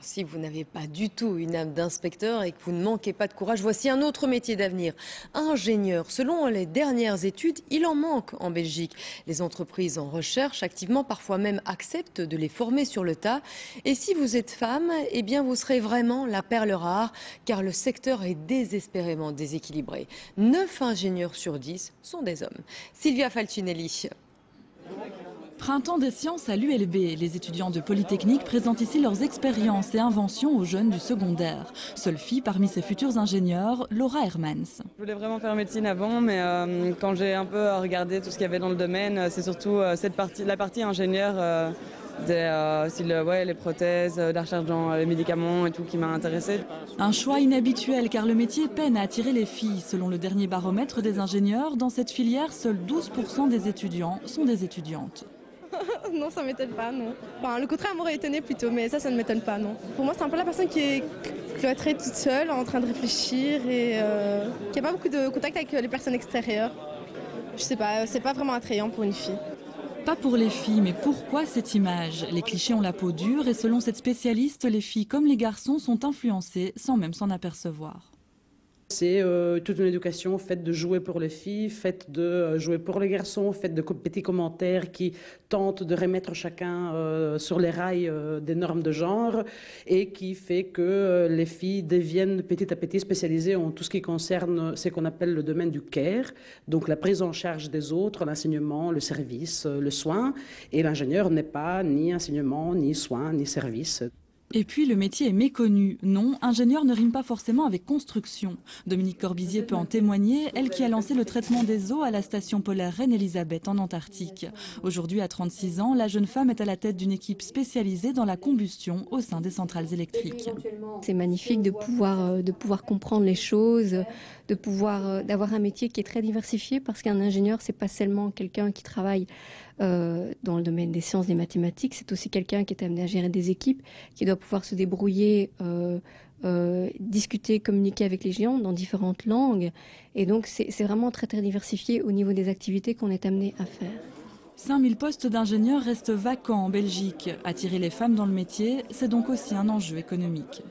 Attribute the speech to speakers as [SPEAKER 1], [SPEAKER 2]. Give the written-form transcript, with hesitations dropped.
[SPEAKER 1] si vous n'avez pas du tout une âme d'inspecteur et que vous ne manquez pas de courage, voici un autre métier d'avenir. Ingénieur. Selon les dernières études, il en manque en Belgique. Les entreprises en recherchent activement, parfois même acceptent de les former sur le tas. Et si vous êtes femme, eh bien vous serez vraiment la perle rare, car le secteur est désespérément déséquilibré. 9 ingénieurs sur 10 sont des hommes. Sylvia Falcinelli.
[SPEAKER 2] Printemps des sciences à l'ULB. Les étudiants de Polytechnique présentent ici leurs expériences et inventions aux jeunes du secondaire. Seule fille parmi ces futurs ingénieurs, Laura Hermans.
[SPEAKER 3] Je voulais vraiment faire médecine avant, mais quand j'ai un peu regardé tout ce qu'il y avait dans le domaine, c'est surtout la partie ingénieur les prothèses, la recherche dans les médicaments et tout qui m'a intéressée.
[SPEAKER 2] Un choix inhabituel car le métier peine à attirer les filles. Selon le dernier baromètre des ingénieurs, dans cette filière, seuls 12% des étudiants sont des étudiantes.
[SPEAKER 4] Non, ça m'étonne pas, non. Enfin, le contraire m'aurait étonné plutôt, mais ça ne m'étonne pas, non. Pour moi, c'est un peu la personne qui est cloîtrée toute seule, en train de réfléchir et qui n'a pas beaucoup de contact avec les personnes extérieures. Je sais pas, c'est pas vraiment attrayant pour une fille.
[SPEAKER 2] Pas pour les filles, mais pourquoi cette image? Les clichés ont la peau dure et selon cette spécialiste, les filles comme les garçons sont influencés sans même s'en apercevoir.
[SPEAKER 5] C'est toute une éducation faite de jouer pour les filles, faite de jouer pour les garçons, faite de petits commentaires qui tentent de remettre chacun sur les rails des normes de genre et qui fait que les filles deviennent petit à petit spécialisées en tout ce qui concerne ce qu'on appelle le domaine du care, donc la prise en charge des autres, l'enseignement, le service, le soin. Et l'ingénieur n'est pas ni enseignement, ni soin, ni service.
[SPEAKER 2] Et puis le métier est méconnu. Non, ingénieur ne rime pas forcément avec construction. Dominique Corbizier peut en témoigner, elle qui a lancé le traitement des eaux à la station polaire Reine-Élisabeth en Antarctique. Aujourd'hui, à 36 ans, la jeune femme est à la tête d'une équipe spécialisée dans la combustion au sein des centrales électriques.
[SPEAKER 6] C'est magnifique de pouvoir comprendre les choses, d'avoir un métier qui est très diversifié parce qu'un ingénieur, c'est pas seulement quelqu'un qui travaille dans le domaine des sciences, des mathématiques, c'est aussi quelqu'un qui est amené à gérer des équipes, qui doit pouvoir se débrouiller, discuter, communiquer avec les gens dans différentes langues. Et donc c'est vraiment très très diversifié au niveau des activités qu'on est amené à faire.
[SPEAKER 2] 5000 postes d'ingénieurs restent vacants en Belgique. Attirer les femmes dans le métier, c'est donc aussi un enjeu économique.